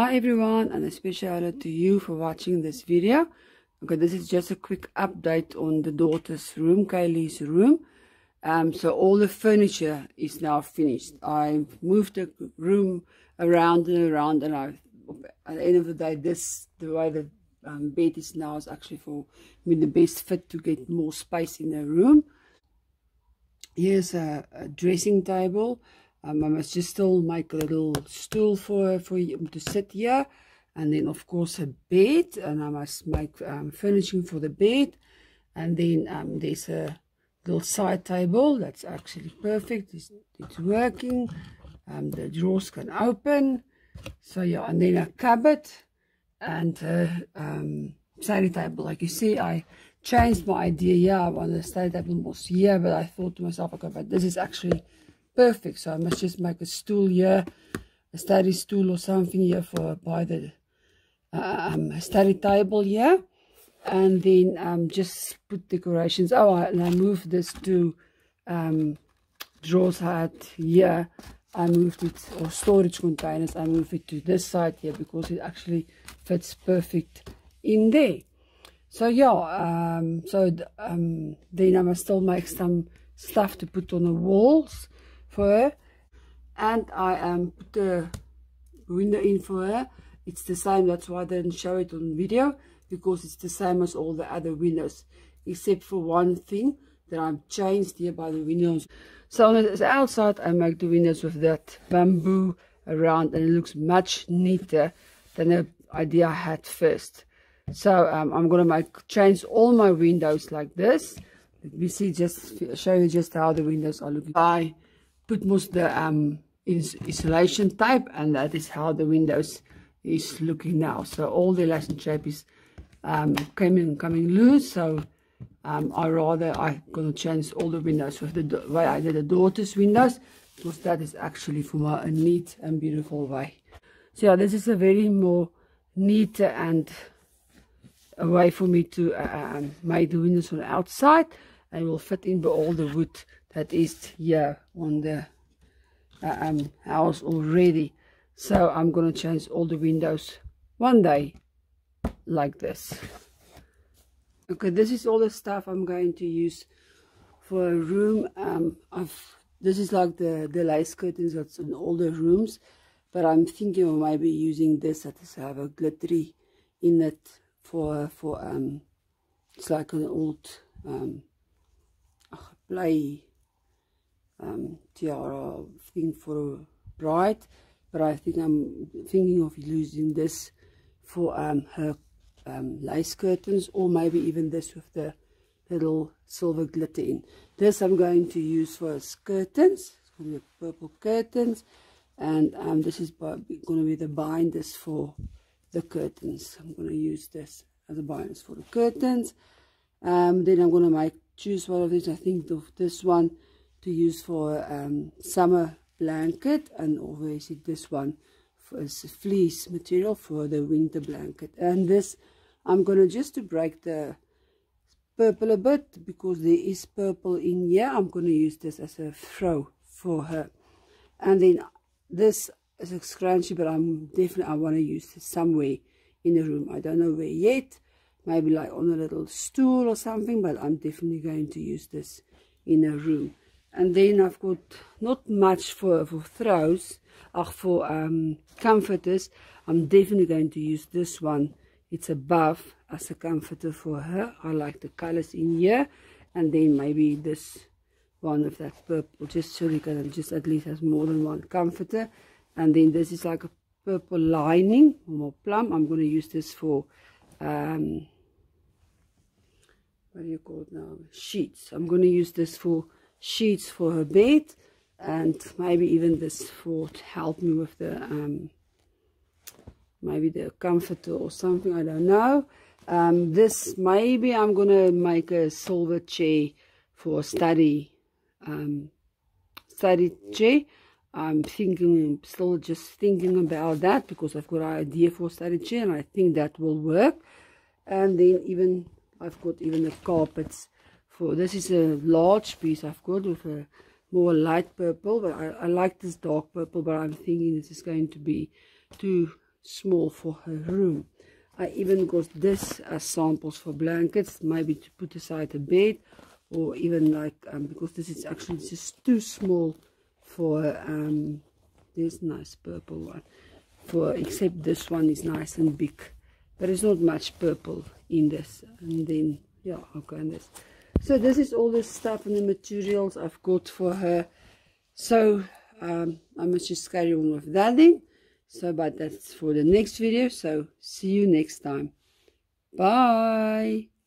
Hi everyone, and a special hello to you for watching this video. Okay, this is just a quick update on the daughter's room, Kaylee's room. So all the furniture is now finished. I've moved the room around and around, and at the end of the day, the way the bed is now is actually for me the best fit to get more space in the room. Here's a dressing table. I must just still make a little stool for you to sit here, and then of course a bed, and I must make furnishing for the bed, and then there's a little side table that's actually perfect. It's working. The drawers can open, so yeah, and then a cupboard and study table. Like you see, I changed my idea. Yeah, I want the study table was here, but I thought to myself, okay, but this is actually perfect, so I must just make a stool here, a study stool or something here by the study table here, and then just put decorations. Oh, and I moved this to drawers I had here. I moved it, or storage containers, I moved it to this side here because it actually fits perfect in there. So yeah, then I must still make some stuff to put on the walls for her, and I put the window in for her. It's the same, that's why I didn't show it on video, because it's the same as all the other windows, except for one thing that I've changed here by the windows. So on the outside I make the windows with that bamboo around, and it looks much neater than the idea I had first. So I'm gonna change all my windows like this. Let me see, just show you just how the windows are looking. I put most the insulation tape, and that is how the windows is looking now. So all the elastic tape is coming loose. So I'm gonna change all the windows with the way I did the daughter's windows, because that is actually for a neat and beautiful way. So yeah, this is a very more neater and a way for me to make the windows on the outside, and will fit in by all the wood that is here on the house already. So I'm going to change all the windows one day like this. Okay, this is all the stuff I'm going to use for a room. This is like the lace curtains that's in all the rooms, but I'm thinking of maybe using this that is have a glittery in it for it's like an old play tiara thing for a bride, but I think I'm thinking of using this for her lace curtains, or maybe even this with the little silver glitter in. This I'm going to use for curtains. It's going to be purple curtains, and this is going to be the binders for the curtains. I'm going to use this as a binders for the curtains. Then I'm going to choose one of these. I think of this one to use for summer blanket, and obviously this one is fleece material for the winter blanket. And this I'm going to just to break the purple a bit, because there is purple in here. I'm going to use this as a throw for her. And then this is a scrunchie, but I want to use this somewhere in the room. I don't know where yet, maybe like on a little stool or something, but I'm definitely going to use this in a room. And then I've got not much for throws, for comforters. I'm definitely going to use this one. It's above as a comforter for her. I like the colors in here, and then maybe this one of that purple, just so you can just at least has more than one comforter. And then this is like a purple lining, or more plum. I'm going to use this for what do you call it now, sheets. I'm going to use this for sheets for her bed, and maybe even this to help me with the maybe the comforter or something, I don't know. This maybe I'm going to make a silver chair for study chair. I'm still just thinking about that, because I've got an idea for study chair, and I think that will work. And then I've got even the carpets for this. Is a large piece I've got with a more light purple, but I like this dark purple, but I'm thinking this is going to be too small for her room. I even got this as samples for blankets, maybe to put aside a bed, or even like because this is actually just too small for this nice purple one, for except this one is nice and big. There is not much purple in this. And then yeah, okay, and this. So this is all the stuff and the materials I've got for her. So I must just carry on with that then. So but that's for the next video. So see you next time. Bye.